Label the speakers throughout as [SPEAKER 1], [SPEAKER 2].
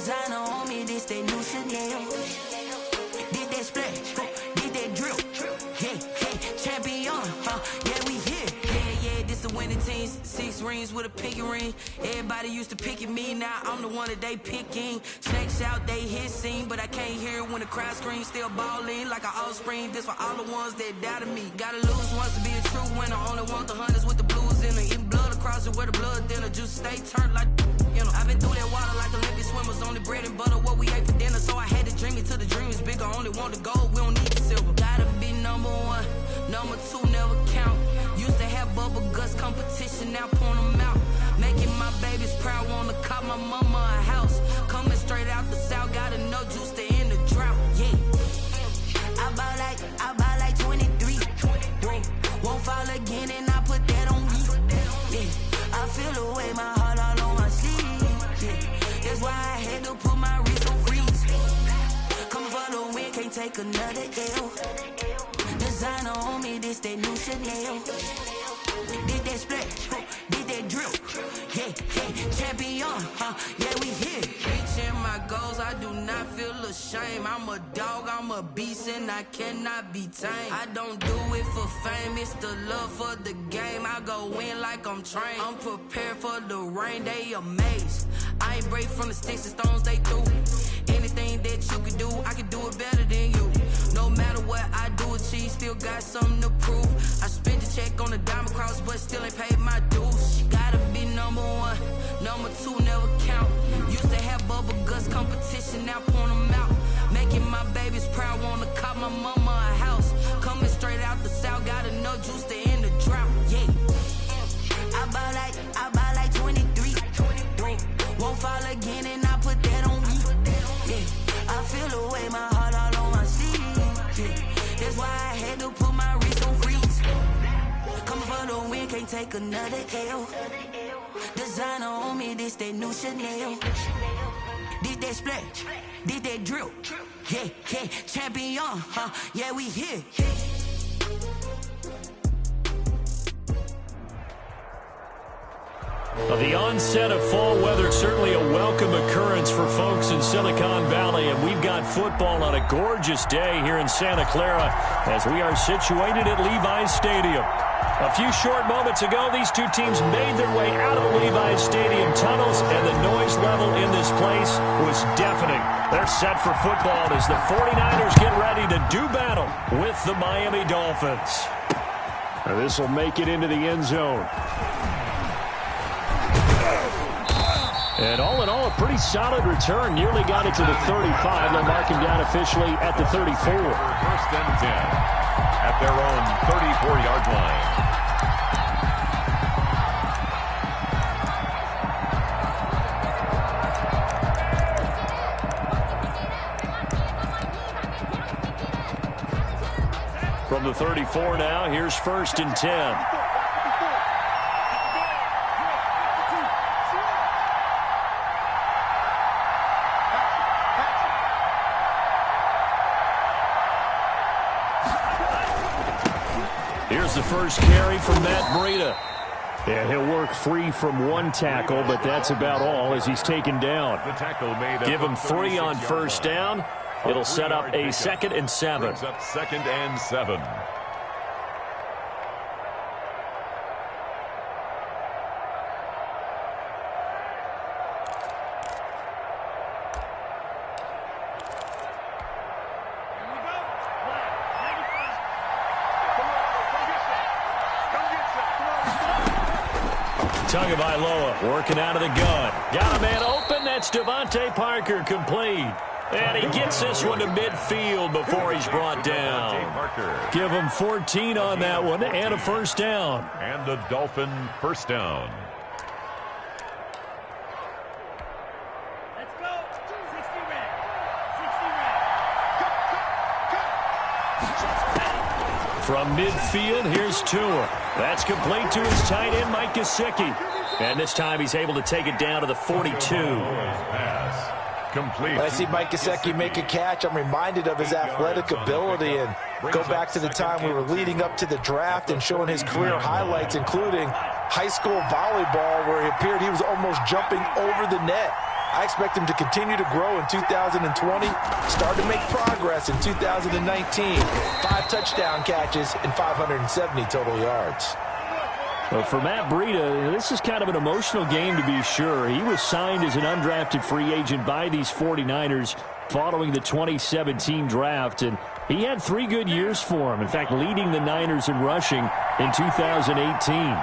[SPEAKER 1] Designer on me, this that new Chanel. Did that splash, did that drill. Yeah, champion, yeah, we here. Yeah, this the winning team. 6 rings with a pinky ring. Everybody used to pick at me, now I'm the one that they picking. Snakes out, they hit scene, but I can't hear it when the crowd screams. Still ballin' like an offspring. This for all the ones that doubted me. Gotta lose once to be a true winner. Only want the hunters with the blues in it. Eating blood across it where the blood dinner. Juice stay turned like, you know. I've been through that water like Olympic swimmers. Only bread and butter, what we ate for dinner. So I had to dream it till the dream is bigger. Only want the gold, we don't need the silver. Gotta be number 1, number 2 never count. Used to have bubble guts competition, now point them out. Making my babies proud, wanna cop my mama a house. Coming straight out the south, gotta know juice to end the drought. Yeah, I buy like 23. Won't fall again, and I put that on me. Yeah, I feel the way, my heart all on my sleeve. Yeah, that's why I had to put my wrist on freeze. Coming for the win, can't take another L. Designer on me, this that new Chanel. Did that splash, did that drill. Yeah, champion, yeah, we here. Reaching my goals, I do not feel ashamed. I'm a dog, I'm a beast, and I cannot be tamed. I don't do it for fame, it's the love for the game. I go in like I'm trained. I'm prepared for the rain, they amazed. I ain't break from the sticks and stones they threw. Anything that you could do, I could do it better than you. No matter what I do, achieve, still got something to prove. I spent the check on the diamond cross, but still ain't paid my dues. Gotta be number 1, number 2 never count. Used to have bubble guts competition, now point them out. Making my babies proud, wanna cop my mama a house. Coming straight out the south, gotta know juice to end the drought. Yeah, I buy like 23. Won't fall again, and I put that on me. Yeah, I feel the way, my heart all on my sleeve. Yeah, that's why I had to put my wrist on freeze. Coming for the win, can't take another L. Designer on me, this that new Chanel. Did that splash, did that drill. Yeah, champion, yeah, we here.
[SPEAKER 2] Well, the onset of fall weather, certainly a welcome occurrence for folks in Silicon Valley, and we've got football on a gorgeous day here in Santa Clara as we are situated at Levi's Stadium. A few short moments ago, these two teams made their way out of the Levi's Stadium tunnels, and the noise level in this place was deafening. They're set for football as the 49ers get ready to do battle with the Miami Dolphins. This will make it into the end zone. And all in all, a pretty solid return. Nearly got it to the 35. They'll mark him down officially at the 34.
[SPEAKER 3] First and 10 at their own 34-yard line.
[SPEAKER 2] From the 34 now, here's first and 10. Here's the first carry from Matt Breida. And he'll work free from one tackle, but that's about all as he's taken down.
[SPEAKER 3] The tackle made.
[SPEAKER 2] Give him 3 on first down. It'll set up a 2nd and 7.
[SPEAKER 3] Brings up 2nd and 7.
[SPEAKER 2] Tagovailoa working out of the gun. Got a man open. That's Devontae Parker complete. And he gets this one to midfield before he's brought down. Give him 14 on that one and a first down.
[SPEAKER 3] And the Dolphin first down.
[SPEAKER 4] Let's go. 60 red. 60 red.
[SPEAKER 2] From midfield, here's Tua. That's complete to his tight end, Mike Gesicki. And this time he's able to take it down to the 42.
[SPEAKER 3] Pass. Complete.
[SPEAKER 5] When I see Mike Gesicki make a catch, I'm reminded of his athletic ability, and go back to the time we were leading up to the draft and showing his career highlights, including high school volleyball, where it appeared he was almost jumping over the net. I expect him to continue to grow in 2020, start to make progress in 2019. 5 touchdown catches and 570 total yards.
[SPEAKER 2] Well, for Matt Breida, this is kind of an emotional game to be sure. He was signed as an undrafted free agent by these 49ers following the 2017 draft, and he had 3 good years for him. In fact, leading the Niners in rushing in 2018.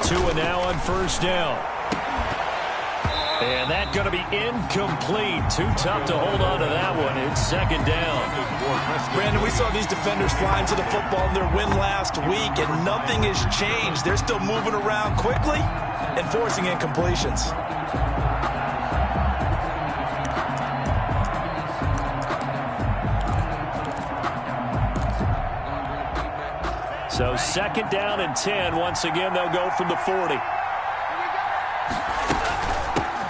[SPEAKER 2] Tua now on first down. And that's going to be incomplete. Too tough to hold on to that one. It's second down.
[SPEAKER 5] Brandon, we saw these defenders flying to the football in their win last week, and nothing has changed. They're still moving around quickly and forcing incompletions.
[SPEAKER 2] So second down and 10. Once again, they'll go from the 40.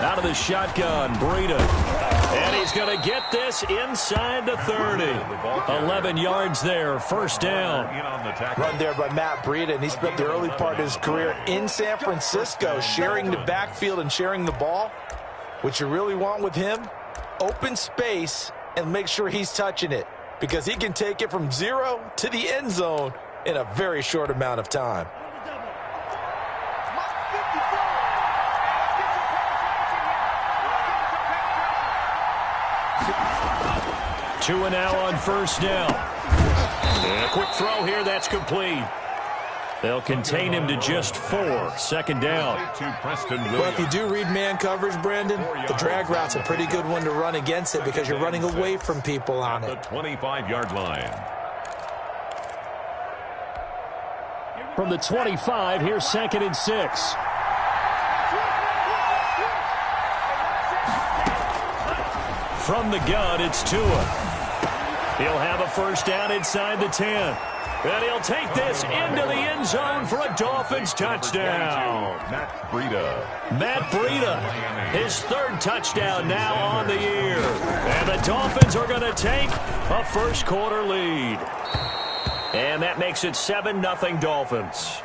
[SPEAKER 2] Out of the shotgun, Breida. And he's going to get this inside the 30. 11 yards there, first down.
[SPEAKER 5] Run there by Matt Breida, and he spent the early part of his career in San Francisco sharing the backfield and sharing the ball. What you really want with him, open space and make sure he's touching it, because he can take it from 0 to the end zone in a very short amount of time.
[SPEAKER 2] Tua now on first down. And a quick throw here, that's complete. They'll contain him to just 4. Second down.
[SPEAKER 5] Well, if you do read man coverage, Brandon, the drag route's a pretty good one to run against it because you're running away from people on it.
[SPEAKER 3] The 25-yard line.
[SPEAKER 2] From the 25, here's second and 6. From the gun, it's Tua. He'll have a first down inside the 10. And he'll take this into the end zone for a Dolphins touchdown.
[SPEAKER 3] Matt Breida.
[SPEAKER 2] Matt Breida, his 3rd touchdown now on the year. And the Dolphins are going to take a first quarter lead. And that makes it 7-0 Dolphins.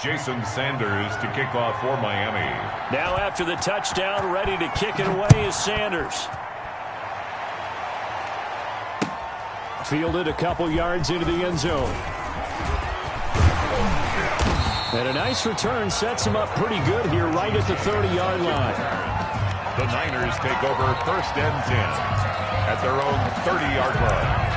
[SPEAKER 3] Jason Sanders to kick off for Miami.
[SPEAKER 2] Now after the touchdown, ready to kick it away is Sanders. Fielded a couple yards into the end zone. And a nice return sets him up pretty good here right at the 30-yard line.
[SPEAKER 3] The Niners take over first and 10 at their own 30-yard line.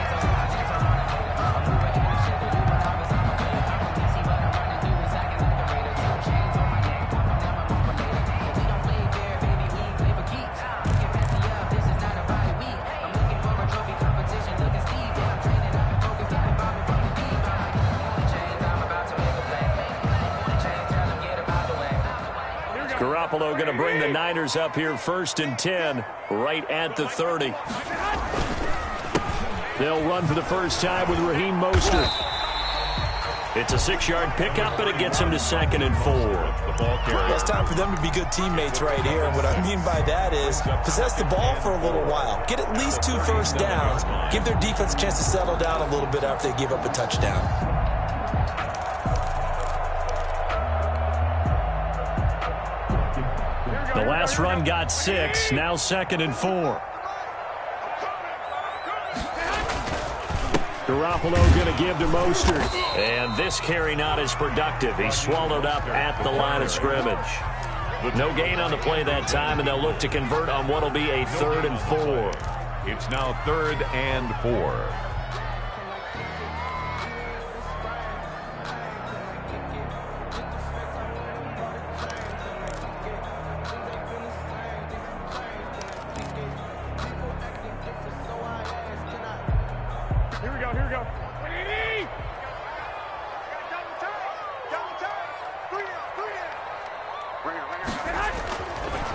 [SPEAKER 2] Garoppolo going to bring the Niners up here first and 10 right at the 30. They'll run for the first time with Raheem Mostert. It's a 6-yard pickup, but it gets him to second and 4.
[SPEAKER 5] Well, it's time for them to be good teammates right here. And what I mean by that is possess the ball for a little while. Get at least 2 first downs. Give their defense a chance to settle down a little bit after they give up a touchdown.
[SPEAKER 2] The last run got 6, now second and 4. Garoppolo going to give to Mostert. And this carry not as productive. He's swallowed up at the line of scrimmage. No gain on the play that time, and they'll look to convert on what will be a 3rd and 4.
[SPEAKER 3] It's now 3rd and 4.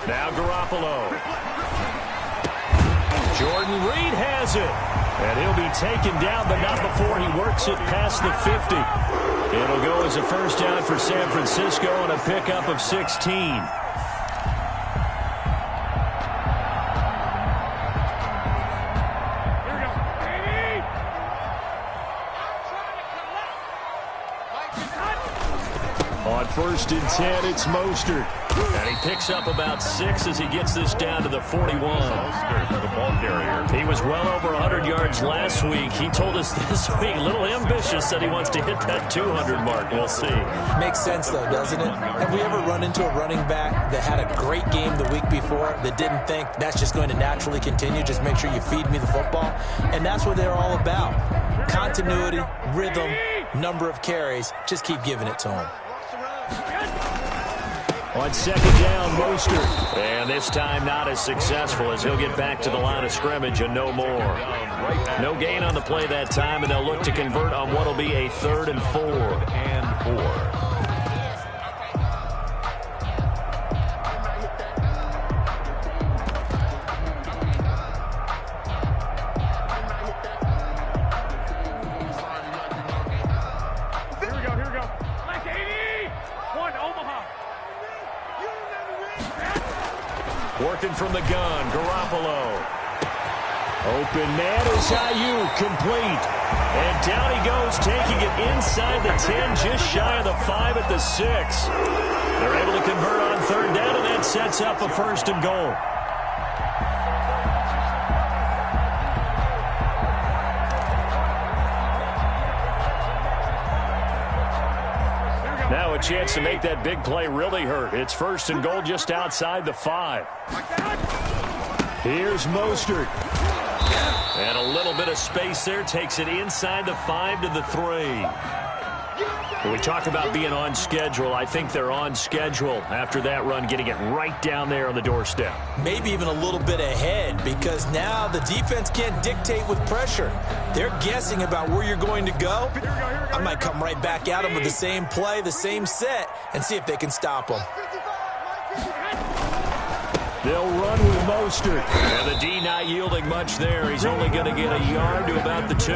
[SPEAKER 2] Now Garoppolo. Jordan Reed has it. And he'll be taken down, but not before he works it past the 50. It'll go as a first down for San Francisco and a pickup of 16. first and 10. It's Mostert. And he picks up about 6 as he gets this down to the 41.
[SPEAKER 3] Mostert, the ball carrier.
[SPEAKER 2] He was well over 100 yards last week. He told us this week, a little ambitious, that he wants to hit that 200 mark. We'll see.
[SPEAKER 5] Makes sense, though, doesn't it? Have we ever run into a running back that had a great game the week before that didn't think that's just going to naturally continue? Just make sure you feed me the football. And that's what they're all about. Continuity, rhythm, number of carries. Just keep giving it to him.
[SPEAKER 2] On second down, Mostert. And this time not as successful as he'll get back to the line of scrimmage and no more. No gain on the play that time, and they'll look to convert on what will be a 3rd and 4. Working from the gun, Garoppolo. Open man is Ayuk, complete. And down he goes, taking it inside the 10, just shy of the 5 at the 6. They're able to convert on 3rd down, and that sets up a 1st and goal. Now a chance to make that big play really hurt. It's 1st and goal just outside the 5. Here's Mostert. And a little bit of space there. Takes it inside the 5 to the 3. When we talk about being on schedule, I think they're on schedule after that run, getting it right down there on the doorstep.
[SPEAKER 5] Maybe even a little bit ahead, because now the defense can't dictate with pressure. They're guessing about where you're going to go. I might come right back at them with the same play, the same set, and see if they can stop them.
[SPEAKER 2] They'll run with Mostert. And the D not yielding much there. He's only going to get a yard to about the 2.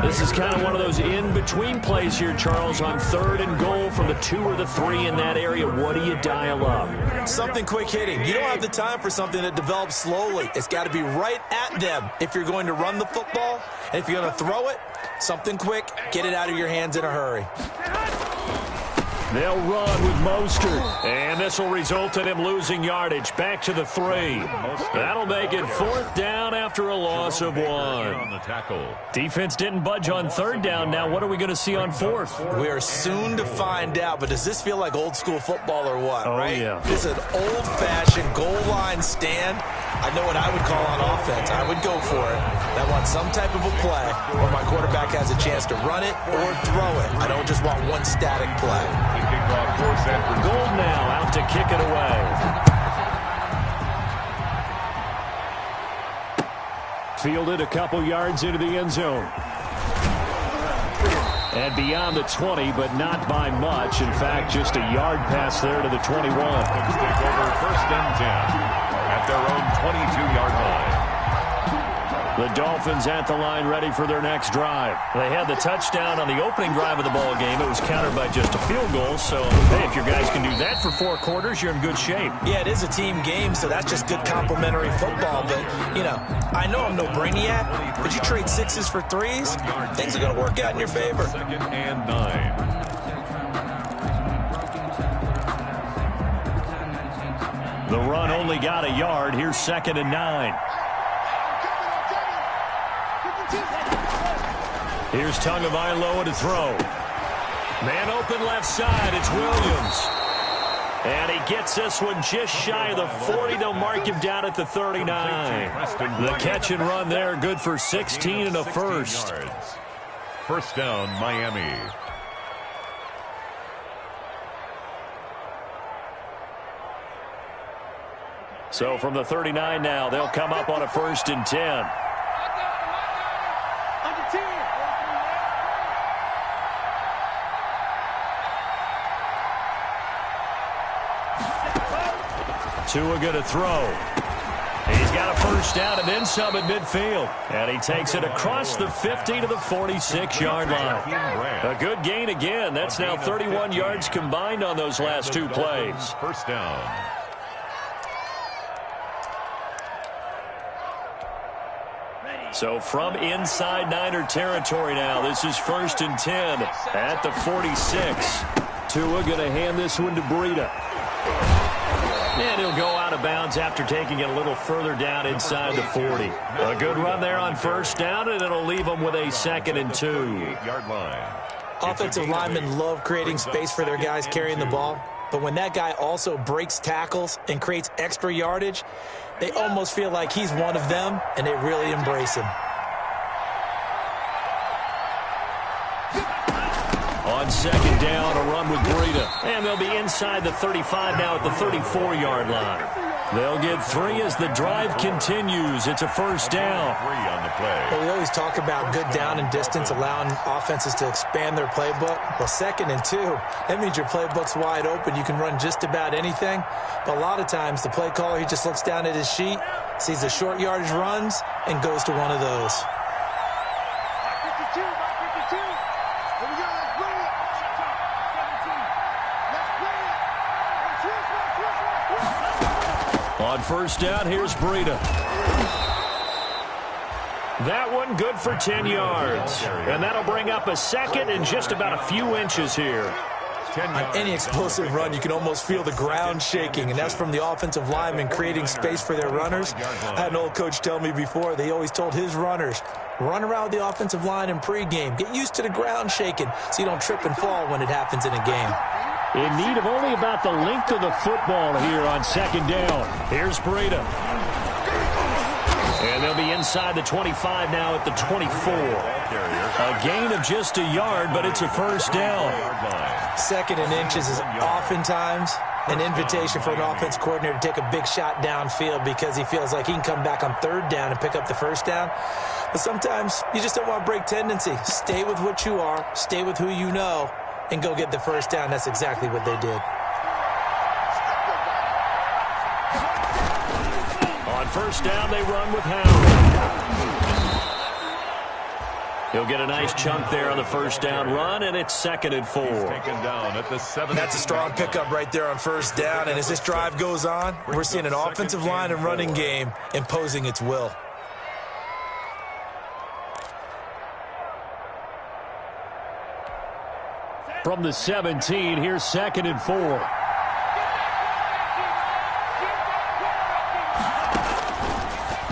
[SPEAKER 2] This is kind of one of those in-between plays here, Charles, on 3rd and goal from the 2 or the 3 in that area. What do you dial up?
[SPEAKER 5] Something quick hitting. You don't have the time for something that develops slowly. It's got to be right at them if you're going to run the football. And if you're going to throw it, something quick, get it out of your hands in a hurry.
[SPEAKER 2] They'll run with Mostert, and this will result in him losing yardage. Back to the 3. That'll make it 4th down after a loss of 1. Defense didn't budge on 3rd down. Now what are we going to see on 4th?
[SPEAKER 5] We are soon to find out, but does this feel like old school football or what?
[SPEAKER 2] Oh,
[SPEAKER 5] right?
[SPEAKER 2] yeah.
[SPEAKER 5] This is an old-fashioned goal line stand. I know what I would call on offense. I would go for it. I want some type of a play where my quarterback has a chance to run it or throw it. I don't just want one static play.
[SPEAKER 2] Gold now out to kick it away. Fielded a couple yards into the end zone. And beyond the 20, but not by much. In fact, just a yard pass there to the 21.
[SPEAKER 3] Take over 1st and 10 at their own 22-yard line.
[SPEAKER 2] The Dolphins at the line, ready for their next drive. They had the touchdown on the opening drive of the ball game. It was countered by just a field goal. So, hey, if your guys can do that for 4 quarters, you're in good shape.
[SPEAKER 5] Yeah, it is a team game, so that's just good complimentary football. But, you know, I know I'm no brainiac, but you trade 6s for 3s, things are going to work out in your favor.
[SPEAKER 3] 2nd and 9.
[SPEAKER 2] The run only got a yard. Here's 2nd and 9. Here's Tagovailoa to throw. Man open left side. It's Williams. And he gets this one just shy of the 40. They'll mark him down at the 39. The catch and run there, good for 16 and a first.
[SPEAKER 3] 1st down, Miami.
[SPEAKER 2] So from the 39 now, they'll come up on a 1st and 10. Tua going to throw. He's got a 1st down and then some at midfield. And he takes it across the 50 to the 46-yard line. A good gain again. That's now 31 yards combined on those last 2 plays.
[SPEAKER 3] 1st down.
[SPEAKER 2] So from inside Niner territory now, this is 1st and 10 at the 46. Tua going to hand this one to Breida. And he'll go out of bounds after taking it a little further down inside the 40. A good run there on first down, and it'll leave them with a 2nd and 2.
[SPEAKER 3] 8-yard line.
[SPEAKER 5] Offensive linemen love creating space for their guys carrying the ball. But when that guy also breaks tackles and creates extra yardage, they almost feel like he's one of them, and they really embrace him.
[SPEAKER 2] On 2nd down, a run with Breida. And they'll be inside the 35 now at the 34-yard line. They'll get 3 as the drive continues. It's a first down.
[SPEAKER 3] 3 on the play.
[SPEAKER 5] Well, we always talk about good down and distance, allowing offenses to expand their playbook. Well, 2nd and 2, that means your playbook's wide open. You can run just about anything. But a lot of times, the play caller, he just looks down at his sheet, sees the short yardage runs, and goes to one of those.
[SPEAKER 2] On first down, here's Breida. That one good for 10 yards. And that'll bring up a 2nd and just about a few inches here.
[SPEAKER 5] On any explosive run, you can almost feel the ground shaking, and that's from the offensive linemen creating space for their runners. I had an old coach tell me before, they always told his runners, run around with the offensive line in pregame. Get used to the ground shaking so you don't trip and fall when it happens in a game.
[SPEAKER 2] In need of only about the length of the football here on 2nd down. Here's Breida. And they'll be inside the 25 now at the 24. A gain of just a yard, but it's a first down.
[SPEAKER 5] 2nd and inches is oftentimes an invitation for an offense coordinator to take a big shot downfield because he feels like he can come back on 3rd down and pick up the first down. But sometimes you just don't want to break tendency. Stay with what you are, stay with who you know, and go get the first down. That's exactly what they did.
[SPEAKER 2] On first down, they run with Howard. He'll get a nice chunk there on the first down run, and it's 2nd and 4.
[SPEAKER 3] Taken down at the 7.
[SPEAKER 5] That's a strong pickup right there on first down, and as this drive goes on, we're seeing an offensive line and running game imposing its will.
[SPEAKER 2] From the 17, here's 2nd and 4.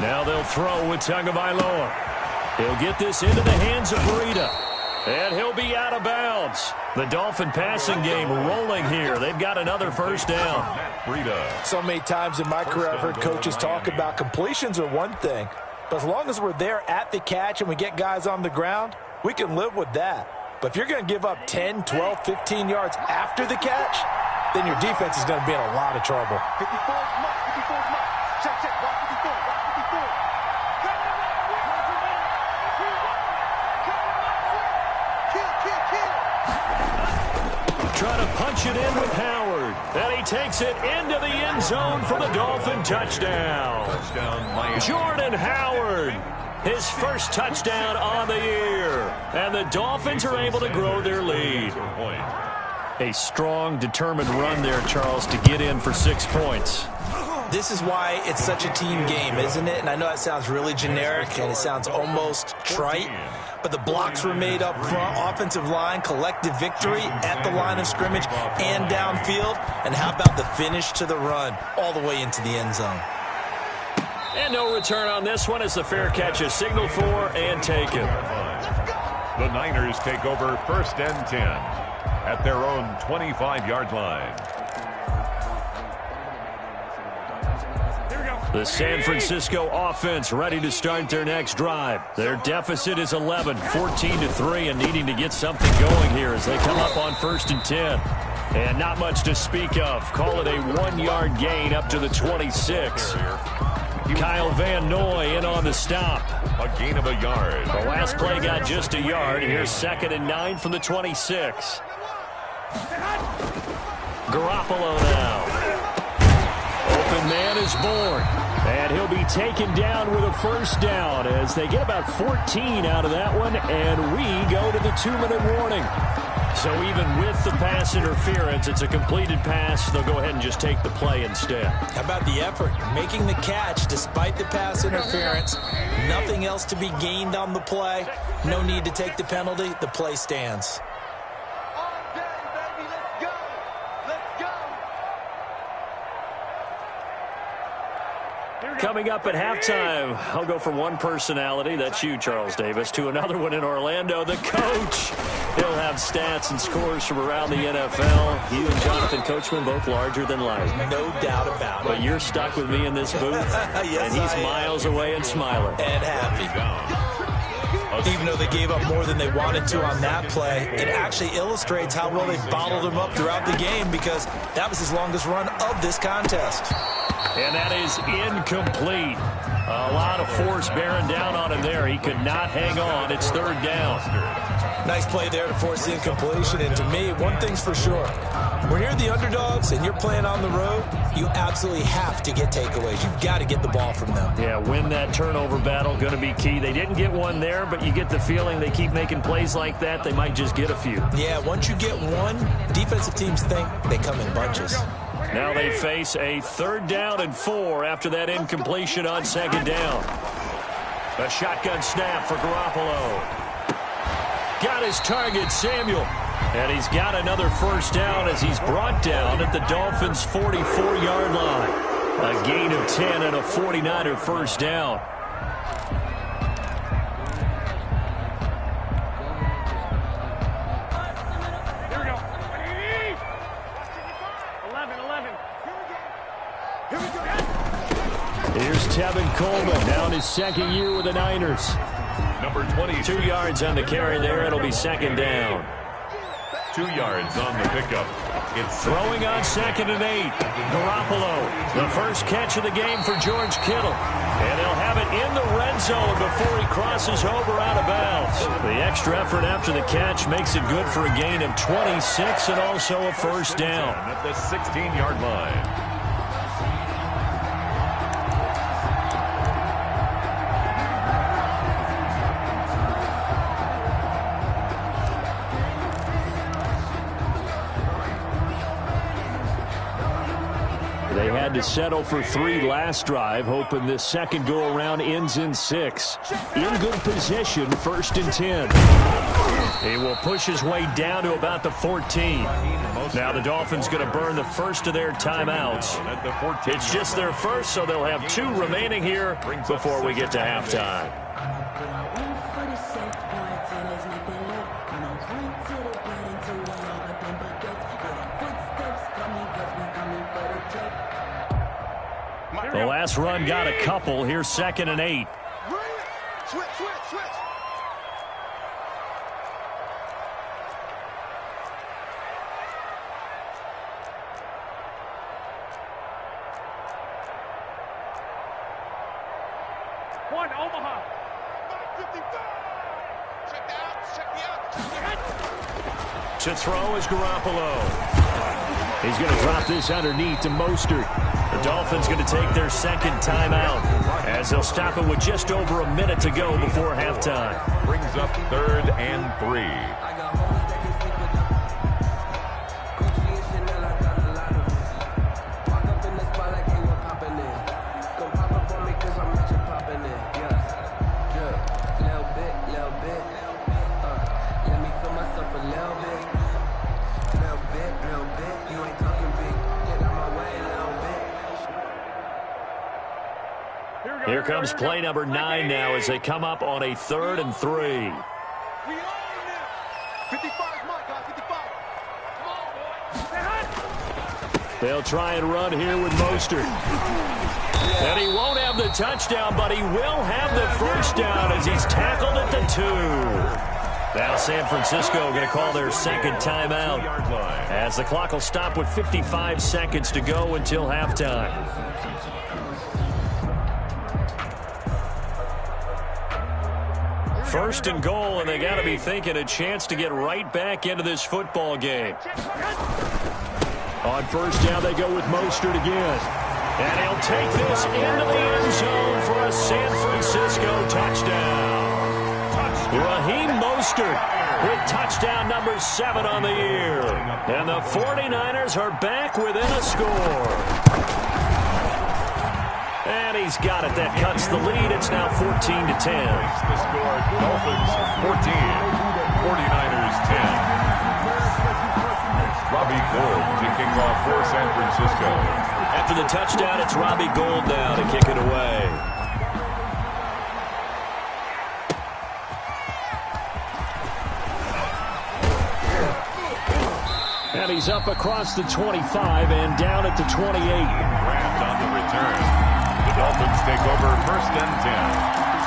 [SPEAKER 2] Now they'll throw with Tagovailoa. He'll get this into the hands of Breida. And he'll be out of bounds. The Dolphin passing game rolling here. They've got another first down.
[SPEAKER 5] So many times in my career I've heard coaches talk about completions are one thing. But as long as we're there at the catch and we get guys on the ground, we can live with that. But if you're going to give up 10, 12, 15 yards after the catch, then your defense is going to be in a lot of trouble.
[SPEAKER 6] 54 mark. Check, 54, 54.
[SPEAKER 2] Trying to punch it in with Howard. And he takes it into the end zone for the Dolphin touchdown. Jordan Howard. His first touchdown on the year. And the Dolphins are able to grow their lead. A strong, determined run there, Charles, to get in for 6 points.
[SPEAKER 5] This is why it's such a team game, isn't it? And I know it sounds really generic and it sounds almost trite, but the blocks were made up front, offensive line, collective victory at the line of scrimmage and downfield. And how about the finish to the run all the way into the end zone?
[SPEAKER 2] And no return on this one as the fair catch is signaled for and taken.
[SPEAKER 3] The Niners take over 1st and 10 at their own 25-yard line.
[SPEAKER 2] The San Francisco offense ready to start their next drive. Their deficit is 11, 14-3, and needing to get something going here as they come up on 1st and 10. And not much to speak of. Call it a 1-yard gain up to the 26. Kyle Van Noy in on the stop.
[SPEAKER 3] A gain of a yard.
[SPEAKER 2] The last play got just a yard. Here's 2nd and 9 from the 26. Garoppolo now. Open man is born. And he'll be taken down with a first down as they get about 14 out of that one. And we go to the 2-minute warning. So even with the pass interference, it's a completed pass. They'll go ahead and just take the play instead.
[SPEAKER 5] How about the effort? Making the catch despite the pass interference. Nothing else to be gained on the play. No need to take the penalty. The play stands.
[SPEAKER 6] All day, baby. Let's go.
[SPEAKER 2] Coming up at halftime, I'll go from one personality, that's you, Charles Davis, to another one in Orlando, the coach. He'll have stats and scores from around the NFL. You and Jonathan Coachman both larger than life.
[SPEAKER 5] No doubt about it.
[SPEAKER 2] But you're stuck with me in this booth,
[SPEAKER 5] Yes,
[SPEAKER 2] and he's miles away and smiling.
[SPEAKER 5] And happy. Even though they gave up more than they wanted to on that play, it actually illustrates how well they bottled him up throughout the game, because that was his longest run of this contest.
[SPEAKER 2] And that is incomplete. A lot of force bearing down on him there. He could not hang on. It's third down.
[SPEAKER 5] Nice play there to force the incompletion. And to me, one thing's for sure. When you're the underdogs and you're playing on the road, you absolutely have to get takeaways. You've got to get the ball from them.
[SPEAKER 2] Yeah, win that turnover battle, going to be key. They didn't get one there, but you get the feeling they keep making plays like that, they might just get a few.
[SPEAKER 5] Yeah, once you get one, defensive teams think they come in bunches.
[SPEAKER 2] Now they face a 3rd down and 4 after that incompletion on 2nd down. A shotgun snap for Garoppolo. Got his target, Samuel. And he's got another 1st down as he's brought down at the Dolphins' 44-yard line. A gain of 10 and a 49er 1st down.
[SPEAKER 4] Here we go. 11. Here we go.
[SPEAKER 2] Here's Tevin Coleman, now in his 2nd year with the Niners.
[SPEAKER 3] Number 22.
[SPEAKER 2] 2 yards on the carry there. It'll be 2nd down.
[SPEAKER 3] 2 yards on the pickup. It's
[SPEAKER 2] throwing on 2nd and 8. Garoppolo, the first catch of the game for George Kittle. And they'll have it in the red zone before he crosses over out of bounds. The extra effort after the catch makes it good for a gain of 26 and also a 1st down.
[SPEAKER 3] At the 16-yard line.
[SPEAKER 2] They had to settle for 3 last drive, hoping this second go-around ends in 6. In good position, 1st and 10. He will push his way down to about the 14. Now the Dolphins going to burn the first of their timeouts. It's just their first, so they'll have 2 remaining here before we get to halftime. The last run got a couple. Here's 2nd and 8.
[SPEAKER 6] Switch.
[SPEAKER 4] One, Omaha.
[SPEAKER 6] 55. Check the out.
[SPEAKER 2] To throw is Garoppolo. He's going to drop this underneath to Mostert. The Dolphins going to take their 2nd timeout as they'll stop it with just over a minute to go before halftime.
[SPEAKER 3] Brings up 3rd and 3.
[SPEAKER 2] Here comes play number 9 now as they come up on a 3rd and 3.
[SPEAKER 6] We own it. 55, my guy, 55. Come on, boy.
[SPEAKER 2] They'll try and run here with Mostert. And he won't have the touchdown, but he will have the 1st down as he's tackled at the 2. Now San Francisco going to call their 2nd timeout as the clock will stop with 55 seconds to go until halftime. First and goal, and they got to be thinking a chance to get right back into this football game. On 1st down, they go with Mostert again. And he'll take this into the end zone for a San Francisco touchdown. Raheem Mostert with touchdown number 7 on the year. And the 49ers are back within a score. And he's got it. That cuts the lead. It's now 14-10.
[SPEAKER 3] The score, Dolphins 14, 49ers 10. Robbie Gould to kick off for San Francisco.
[SPEAKER 2] After the touchdown, it's Robbie Gould now to kick it away. And he's up across the 25 and down at the 28.
[SPEAKER 3] Grabbed on the return. The Dolphins take over 1st and 10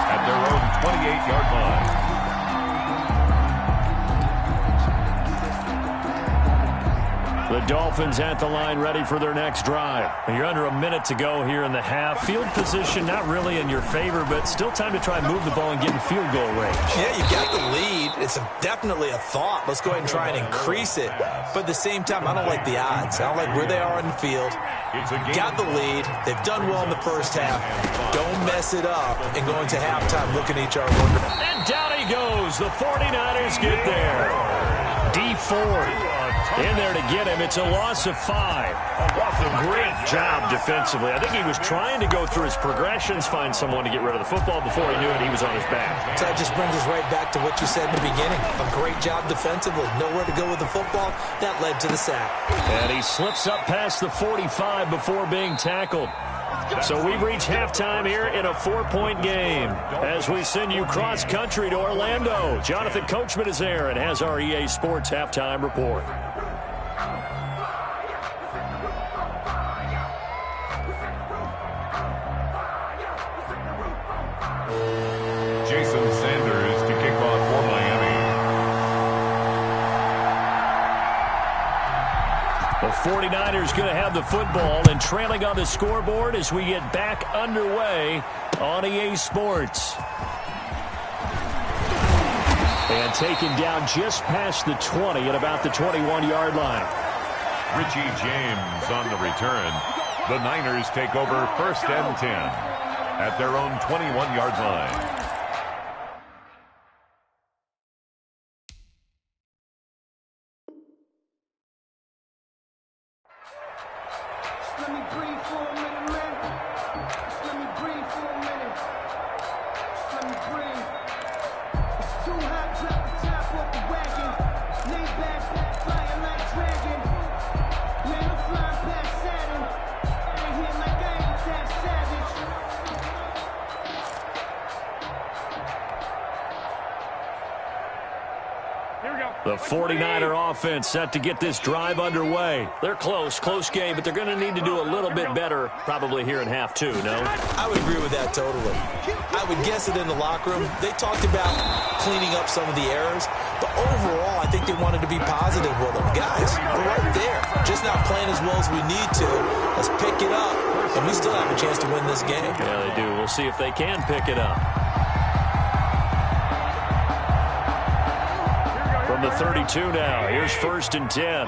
[SPEAKER 3] at their own 28-yard line.
[SPEAKER 2] The Dolphins at the line ready for their next drive. You're under a minute to go here in the half. Field position not really in your favor, but still time to try and move the ball and get in field goal range.
[SPEAKER 5] Yeah, you got the lead. It's definitely a thought. Let's go ahead and try and increase it. But at the same time, I don't like the odds. I don't like where they are on the field. Got the lead. They've done well in the first half. Don't mess it up and go into halftime looking at each other.
[SPEAKER 2] And down he goes. The 49ers get there. D Ford in there to get him. It's a loss of 5. Great job defensively. I think he was trying to go through his progressions, find someone to get rid of the football. Before he knew it, he was on his back.
[SPEAKER 5] So that just brings us right back to what you said in the beginning. A great job defensively. Nowhere to go with the football. That led to the sack.
[SPEAKER 2] And he slips up past the 45 before being tackled. So we've reached halftime here in a 4-point game as we send you cross-country to Orlando. Jonathan Coachman is there and has our EA Sports halftime report.
[SPEAKER 3] Jason Sanders to kick off for Miami.
[SPEAKER 2] The 49ers going to have the football and trailing on the scoreboard as we get back underway on EA Sports. And taken down just past the 20 at about the 21-yard line.
[SPEAKER 3] Richie James on the return. The Niners take over 1st and 10 at their own 21-yard line.
[SPEAKER 6] Let me breathe for a minute, man. Just let me breathe for a minute. Just let me breathe. It's too hot, drop the top off the wagon. Lay back, flying like dragon. Man, I'm flying past Saturn. Ain't here like I ain't that savage.
[SPEAKER 4] Here we go.
[SPEAKER 2] The 49er offense set to get this drive underway. They're close game, but they're going to need to do a little bit better probably here in half 2, no?
[SPEAKER 5] I would agree with that totally. I would guess it in the locker room. They talked about cleaning up some of the errors, but overall, I think they wanted to be positive with them. Guys, we're right there. Just not playing as well as we need to. Let's pick it up, and we still have a chance to win this game.
[SPEAKER 2] Yeah, they do. We'll see if they can pick it up. From the 32 now, here's 1st and 10.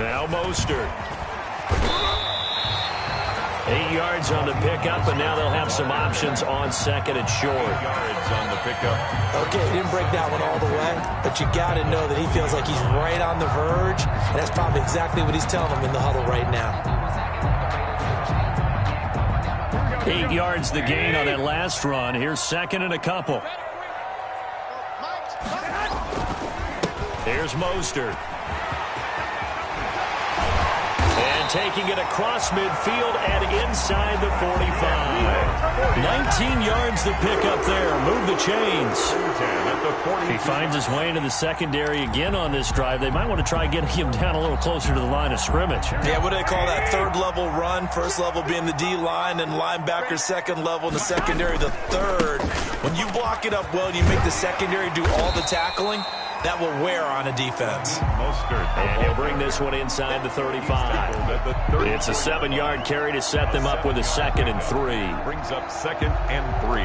[SPEAKER 2] Now Mostert. 8 yards on the pickup, and now they'll have some options on 2nd and short.
[SPEAKER 3] 8 yards on the pickup.
[SPEAKER 5] Okay, he didn't break that one all the way, but you got to know that he feels like he's right on the verge, and that's probably exactly what he's telling them in the huddle right now.
[SPEAKER 2] 8 yards the gain on that last run. Here's 2nd and a couple. Here's Mostert. And taking it across midfield and inside the 45. 19 yards the pickup there. Move the chains. He finds his way into the secondary again on this drive. They might want to try getting him down a little closer to the line of scrimmage.
[SPEAKER 5] Yeah, what do they call that? 3rd level run. 1st level being the D-line and linebacker. 2nd level in the secondary, the 3rd. When you block it up well and you make the secondary do all the tackling, that will wear on a defense.
[SPEAKER 2] And he'll bring this one inside the 35. It's a 7-yard carry to set them up with a 2nd and 3.
[SPEAKER 3] Brings up 2nd and 3.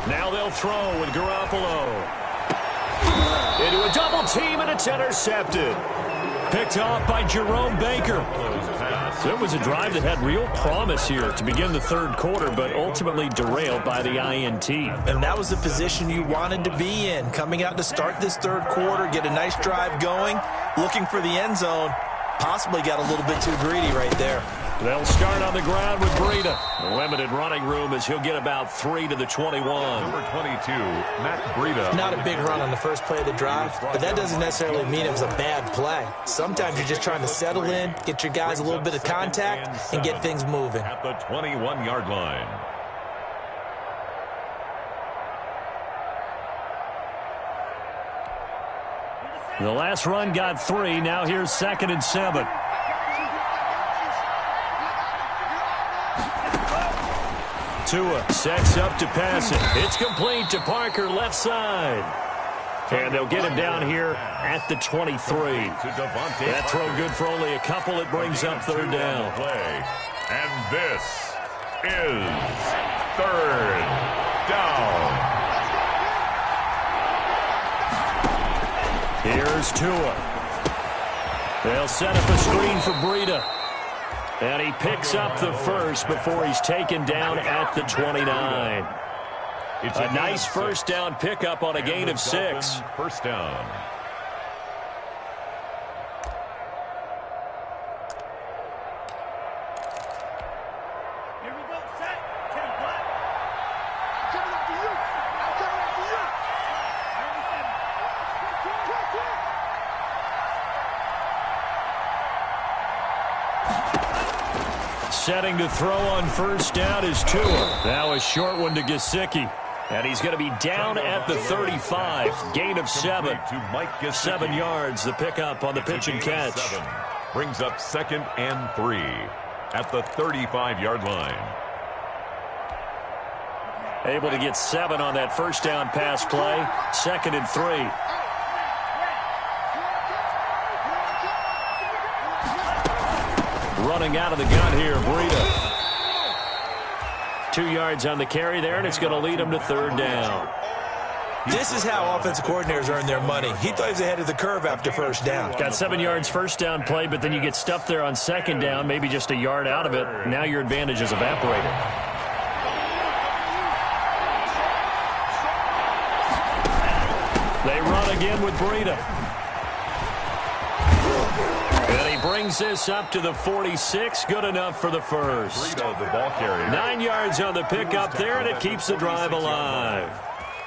[SPEAKER 2] Now they'll throw with Garoppolo. Into a double team, and it's intercepted. picked off by Jerome Baker. So it was a drive that had real promise here to begin the third quarter, but ultimately derailed by the INT.
[SPEAKER 5] And that was the position you wanted to be in, coming out to start this third quarter, get a nice drive going, looking for the end zone. Possibly got a little bit too greedy right there.
[SPEAKER 2] They'll start on the ground with Breida. Limited running room as he'll get about 3 to the 21.
[SPEAKER 3] Number 22, Matt Breida.
[SPEAKER 5] Not a big run on the first play of the drive, but that doesn't necessarily mean it was a bad play. Sometimes you're just trying to settle in, get your guys a little bit of contact, and get things moving.
[SPEAKER 3] At the 21-yard line.
[SPEAKER 2] The last run got 3. Now here's 2nd and 7. Tua sets up to pass it. It's complete to Parker, left side. And they'll get him down here at the 23. That throw good for only a couple. It brings up 3rd down.
[SPEAKER 3] And this is 3rd down.
[SPEAKER 2] Here's Tua. They'll set up a screen for Breida. And he picks up the first before he's taken down at the 29. It's a nice first down pickup on a gain of 6.
[SPEAKER 3] First down.
[SPEAKER 4] Here we go, set. Ten black. Give it up to you. I'll give it up to you. 97.
[SPEAKER 2] Setting to throw on first down is Tua. Now a short one to Gesicki. And he's going to be down at the 35. Gain of 7. 7 yards, the pickup on the pitch and catch.
[SPEAKER 3] Brings up 2nd and 3 at the 35-yard line.
[SPEAKER 2] Able to get 7 on that first down pass play. 2nd and 3. Running out of the gun here, Breida. 2 yards on the carry there, and it's going to lead him to 3rd down.
[SPEAKER 5] This is how offensive coordinators earn their money. He thought he was ahead of the curve after first down.
[SPEAKER 2] Got 7 yards first down play, but then you get stuffed there on 2nd down, maybe just a yard out of it. Now your advantage is evaporated. They run again with Breida. And he brings this up to the 46. Good enough for the first.
[SPEAKER 3] Breida, the ball carrier.
[SPEAKER 2] 9 yards on the pickup there, and it keeps the drive alive.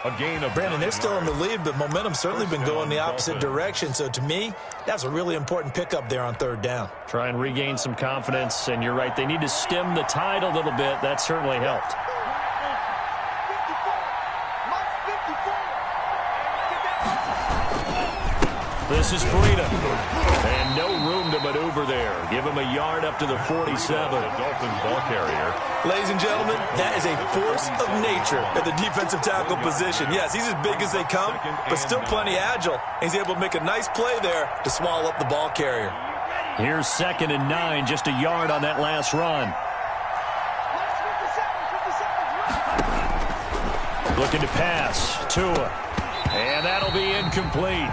[SPEAKER 3] A gain of
[SPEAKER 5] Brandon, they're still in the lead, but momentum's certainly been going the opposite direction. So to me, that's a really important pickup there on 3rd down.
[SPEAKER 2] Try and regain some confidence, and you're right. They need to stem the tide a little bit. That certainly helped. This is Breida. And no room to maneuver there. Give him a yard up to the 47.
[SPEAKER 3] Dolphins ball carrier.
[SPEAKER 5] Ladies and gentlemen, that is a force of nature at the defensive tackle position. Yes, he's as big as they come, but still plenty agile. He's able to make a nice play there to swallow up the ball carrier.
[SPEAKER 2] Here's 2nd and 9, just a yard on that last run. Looking to pass. Tua. And that'll be incomplete.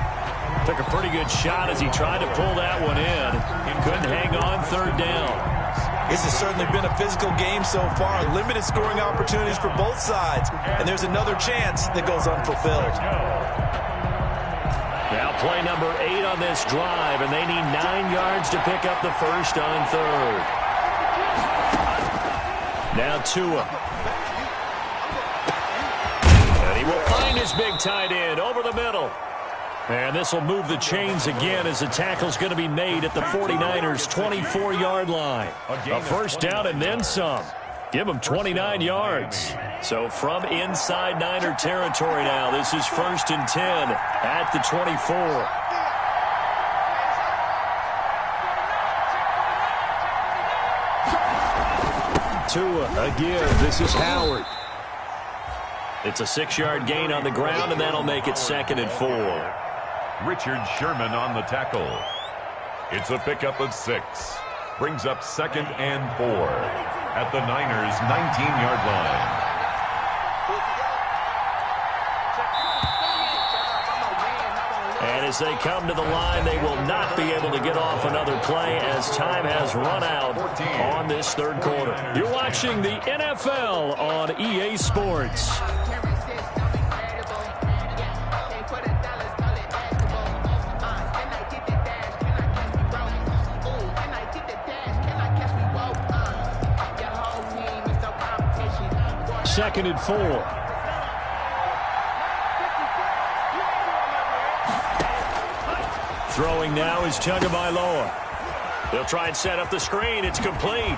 [SPEAKER 2] Took a pretty good shot as he tried to pull that one in. He couldn't hang on 3rd down.
[SPEAKER 5] This has certainly been a physical game so far. Limited scoring opportunities for both sides. And there's another chance that goes unfulfilled.
[SPEAKER 2] Now play number 8 on this drive, and they need 9 yards to pick up the first on 3rd. Now Tua. And he will find his big tight end over the middle. And this will move the chains again as the tackle's going to be made at the 49ers' 24-yard line. A first down and then some. Give them 29 yards. So from inside Niner territory now, this is 1st and 10 at the 24. Tua again. This is Howard. It's a 6-yard gain on the ground, and that'll make it 2nd and 4.
[SPEAKER 3] Richard Sherman on the tackle. It's a pickup of 6. Brings up 2nd and 4 at the Niners' 19-yard line.
[SPEAKER 2] And as they come to the line, they will not be able to get off another play as time has run out on this third quarter. You're watching the NFL on EA Sports. Second and 4. Throwing now is Tagovailoa. They'll try and set up the screen. It's complete.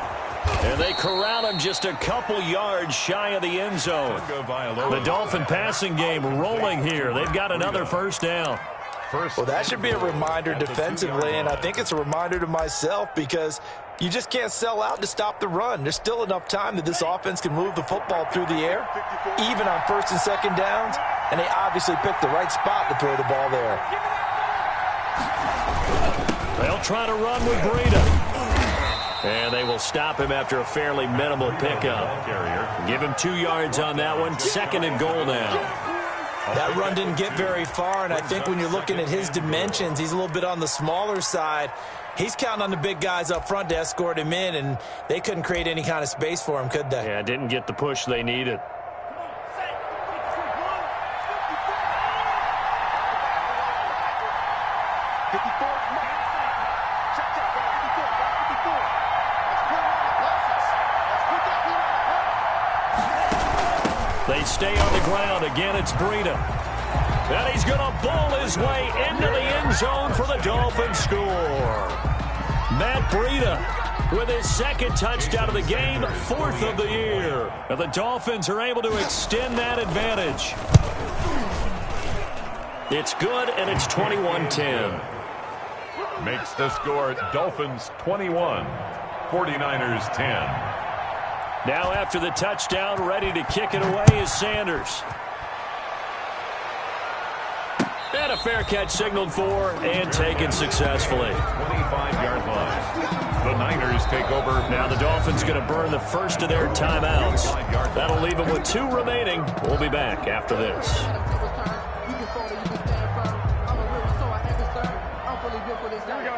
[SPEAKER 2] And they corral him just a couple yards shy of the end zone. The Dolphin passing game rolling here. They've got another first down.
[SPEAKER 5] Well, that should be a reminder defensively, and I think it's a reminder to myself because you just can't sell out to stop the run. There's still enough time that this offense can move the football through the air, even on first and second downs, and they obviously picked the right spot to throw the ball there.
[SPEAKER 2] They'll try to run with Breida. And they will stop him after a fairly minimal pickup. Give him 2 yards on that one. Second and goal now.
[SPEAKER 5] That run didn't get very far, and I think when you're looking at his dimensions, he's a little bit on the smaller side. He's counting on the big guys up front to escort him in, and they couldn't create any kind of space for him, could they?
[SPEAKER 2] Yeah, didn't get the push they needed. They stay on the ground. Again, it's Breida. And he's going to bowl his way into the end zone for the Dolphins score. Matt Breida with his second touchdown of the game, 4th of the year. And the Dolphins are able to extend that advantage. It's good, and it's 21-10.
[SPEAKER 3] Makes the score Dolphins 21, 49ers 10.
[SPEAKER 2] Now after the touchdown, ready to kick it away is Sanders. And a fair catch signaled for and taken successfully.
[SPEAKER 3] 25-yard line. The Niners take over.
[SPEAKER 2] Now the Dolphins going to burn the first of their timeouts. That'll leave them with 2 remaining. We'll be back after this.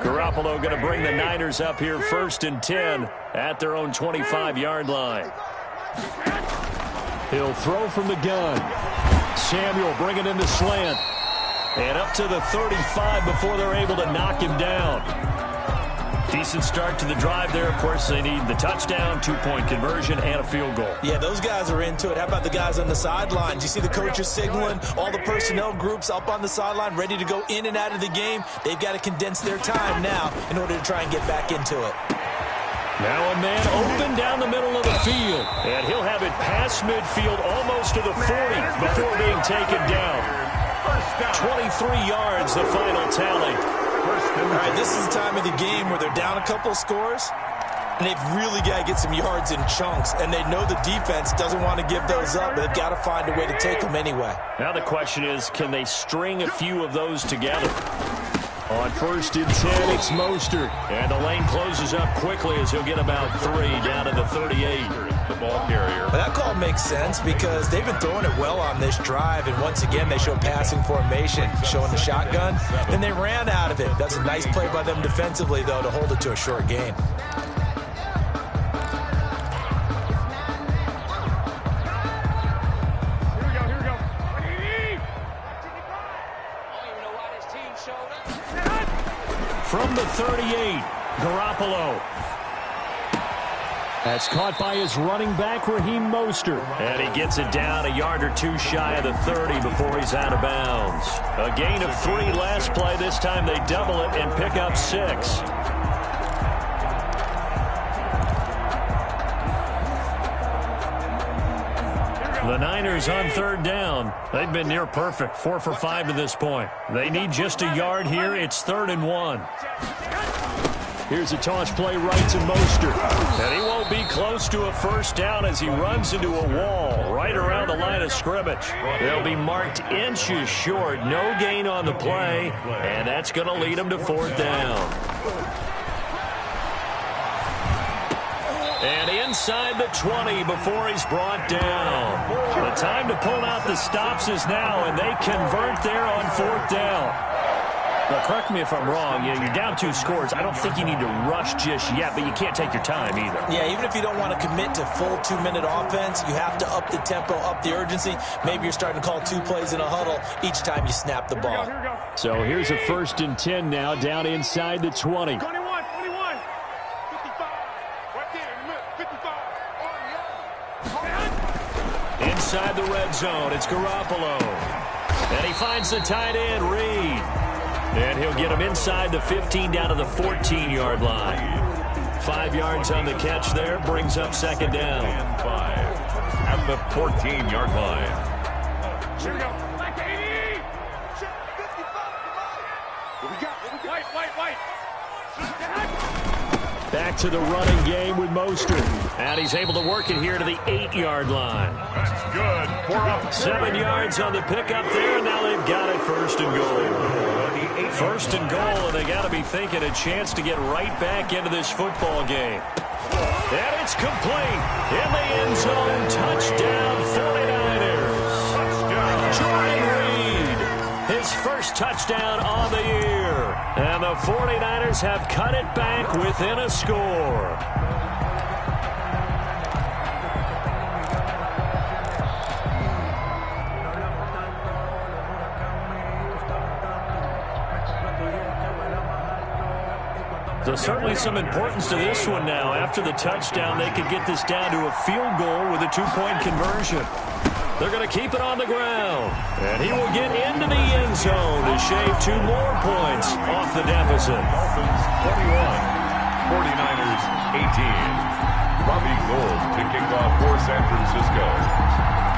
[SPEAKER 2] Garoppolo going to bring the Niners up here 1st and 10 at their own 25-yard line. He'll throw from the gun. Samuel bringing in the slant. And up to the 35 before they're able to knock him down. Decent start to the drive there. Of course, they need the touchdown, 2-point conversion, and a field goal.
[SPEAKER 5] Yeah, those guys are into it. How about the guys on the sidelines? You see the coaches signaling, all the personnel groups up on the sideline ready to go in and out of the game. They've got to condense their time now in order to try and get back into it.
[SPEAKER 2] Now a man open down the middle of the field. And he'll have it past midfield almost to the 40 before being taken down. 23 yards, the final tally.
[SPEAKER 5] All right, this is the time of the game where they're down a couple of scores, and they've really got to get some yards in chunks, and they know the defense doesn't want to give those up, but they've got to find a way to take them anyway.
[SPEAKER 2] Now the question is, can they string a few of those together? On 1st and 10, it's Mostert. And the lane closes up quickly as he'll get about 3 down to the 38.
[SPEAKER 3] The ball carrier.
[SPEAKER 5] Well, that call makes sense because they've been throwing it well on this drive, and once again they show passing formation, showing the shotgun. Then they ran out of it. That's a nice play by them defensively, though, to hold it to a short gain.
[SPEAKER 2] From the 38, Garoppolo. That's caught by his running back, Raheem Mostert. And he gets it down a yard or 2 shy of the 30 before he's out of bounds. A gain of 3 last play. This time they double it and pick up 6. The Niners on 3rd down. They've been near perfect, 4 for 5 to this point. They need just a yard here. It's 3rd and 1. Here's a toss play right to Mostert. And he won't be close to a first down as he runs into a wall right around the line of scrimmage. They'll be marked inches short. No gain on the play. And that's going to lead them to 4th down. And inside the 20 before he's brought down. The time to pull out the stops is now, and they convert there on 4th down. But correct me if I'm wrong, you're down 2 scores. I don't think you need to rush just yet, but you can't take your time either.
[SPEAKER 5] Yeah, even if you don't want to commit to full 2-minute offense, you have to up the tempo, up the urgency. Maybe you're starting to call 2 plays in a huddle each time you snap the ball.
[SPEAKER 2] So here's a 1st and 10 now, down inside the 20.
[SPEAKER 4] 21, 55. Right there in the middle, 55.
[SPEAKER 2] Inside the red zone, it's Garoppolo. And he finds the tight end, Reed. And he'll get him inside the 15 down to the 14-yard line. 5 yards on the catch there, brings up 2nd down.
[SPEAKER 3] And 5 at the 14-yard line.
[SPEAKER 4] Here we go. Like 80. 55. What we got? White.
[SPEAKER 2] Back to the running game with Mostert. And he's able to work it here to the 8-yard line.
[SPEAKER 3] That's good.
[SPEAKER 2] 7 yards on the pickup there, and now they've got it 1st and goal. 1st and goal, and they got to be thinking a chance to get right back into this football game. And it's complete. In the end zone, touchdown 49ers. Jordan Reed, his first touchdown on the year. And the 49ers have cut it back within a score. So certainly some importance to this one now. After the touchdown, they could get this down to a field goal with a 2-point conversion. They're going to keep it on the ground. And he will get into the end zone to shave 2 more points off the deficit.
[SPEAKER 3] Dolphins 21, 49ers 18. Robbie Gould to kick off for San Francisco.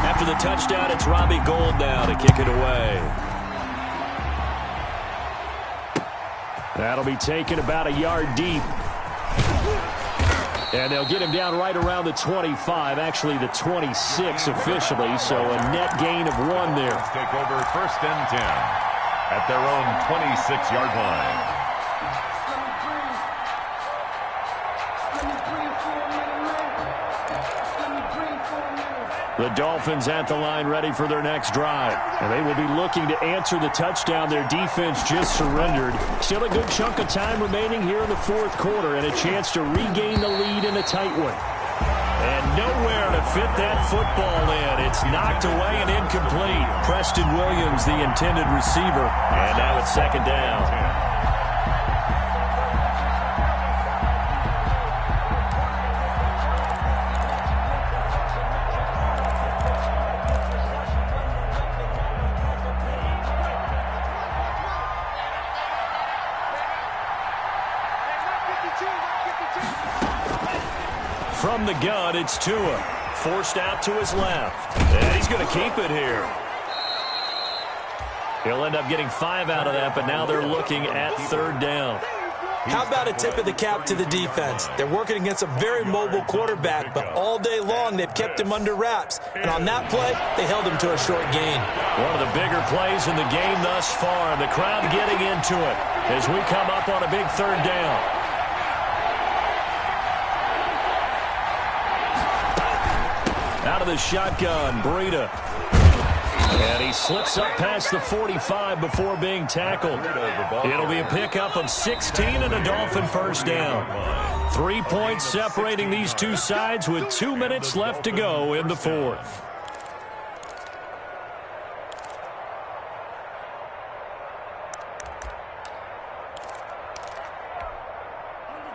[SPEAKER 2] After the touchdown, it's Robbie Gould now to kick it away. That'll be taken about a yard deep. And they'll get him down right around the 25, actually the 26 officially, so a net gain of 1 there.
[SPEAKER 3] Let's take over 1st and 10 at their own 26-yard line.
[SPEAKER 2] The Dolphins at the line ready for their next drive. And they will be looking to answer the touchdown their defense just surrendered. Still a good chunk of time remaining here in the 4th quarter and a chance to regain the lead in a tight one. And nowhere to fit that football in. It's knocked away and incomplete. Preston Williams, the intended receiver. And now it's 2nd down. From the gun, it's Tua. Forced out to his left. And he's going to keep it here. He'll end up getting 5 out of that, but now they're looking at 3rd down.
[SPEAKER 5] How about a tip of the cap to the defense? They're working against a very mobile quarterback, but all day long they've kept him under wraps. And on that play, they held him to a short gain.
[SPEAKER 2] One of the bigger plays in the game thus far. The crowd getting into it as we come up on a big 3rd down. Out of the shotgun, Breida. And he slips up past the 45 before being tackled. It'll be a pickup of 16 and a Dolphin 1st down. 3 points separating these two sides with 2 minutes left to go in the 4th.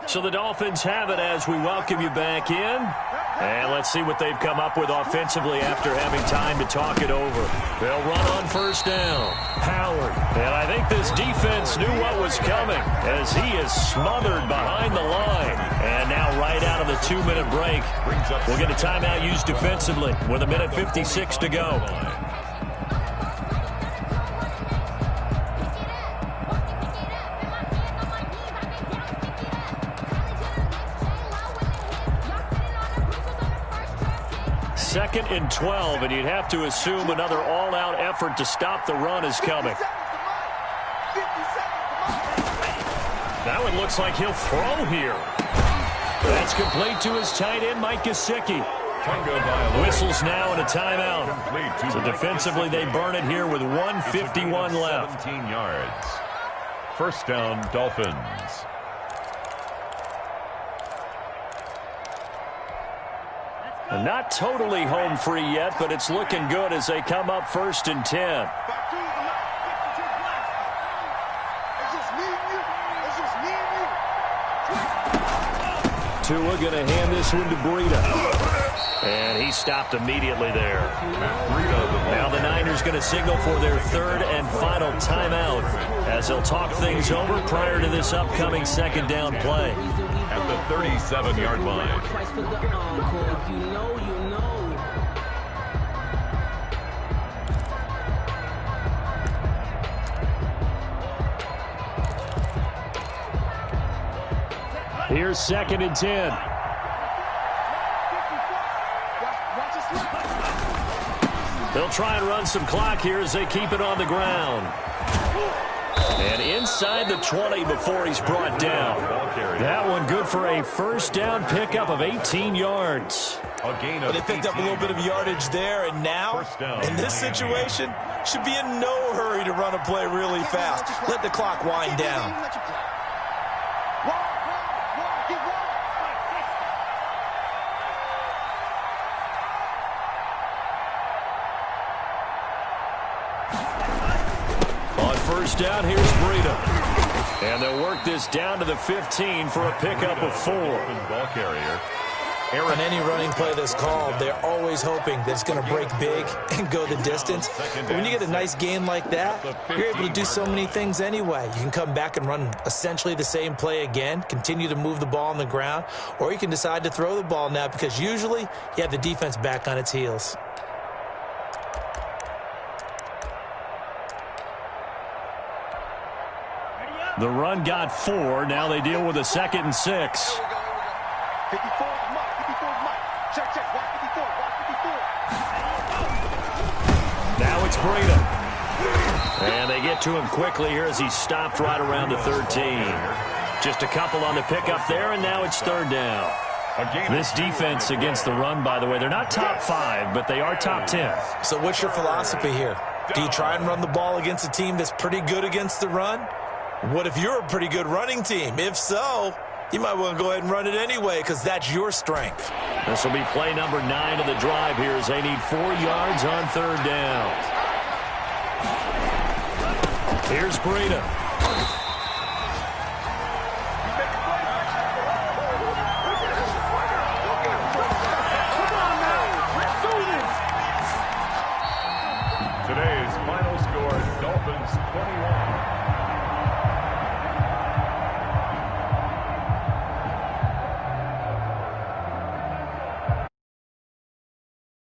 [SPEAKER 2] So the Dolphins have it as we welcome you back in. And let's see what they've come up with offensively after having time to talk it over. They'll run on 1st down. Howard. And I think this defense knew what was coming as he is smothered behind the line. And now right out of the 2-minute break, we'll get a timeout used defensively with 1:56 to go. Second and 12, and you'd have to assume another all-out effort to stop the run is coming. Now it looks like he'll throw here. That's complete to his tight end, Mike Gesicki. Whistles now and a timeout. So defensively, they burn it here with 1:51 left.
[SPEAKER 3] 17 yards. First down, Dolphins.
[SPEAKER 2] Not totally home free yet, but it's looking good as they come up 1st and 10. Tua going to hand this one to Breida. And he stopped immediately there. Now the Niners going to signal for their 3rd and final timeout as they'll talk things over prior to this upcoming 2nd down play.
[SPEAKER 3] At the 37-yard line.
[SPEAKER 2] Here's 2nd and 10. They'll try and run some clock here as they keep it on the ground. And inside the 20 before he's brought down. That one good for a 1st down pickup of 18 yards.
[SPEAKER 5] They picked up a little bit of yardage there, and now, in this situation, should be in no hurry to run a play really fast. Let the clock wind down.
[SPEAKER 2] On 1st down, here's Breida. And they'll work this down to the 15 for a pickup of 4.
[SPEAKER 3] Ball carrier.
[SPEAKER 5] On any running play that's called, they're always hoping that it's going to break big and go the distance. But when you get a nice gain like that, you're able to do so many things anyway. You can come back and run essentially the same play again, continue to move the ball on the ground, or you can decide to throw the ball now because usually you have the defense back on its heels.
[SPEAKER 2] The run got 4. Now they deal with a 2nd and 6.
[SPEAKER 4] 54 Mike. Check. Watch 54.
[SPEAKER 2] Now it's Breida. And they get to him quickly here as he stopped right around the 13. Just a couple on the pickup there, and now it's 3rd down. This defense against the run, by the way, they're not top 5, but they are top 10.
[SPEAKER 5] So what's your philosophy here? Do you try and run the ball against a team that's pretty good against the run? What if you're a pretty good running team? If so, you might want to go ahead and run it anyway because that's your strength.
[SPEAKER 2] This will be play number 9 of the drive here as they need 4 yards on 3rd down. Here's Breida.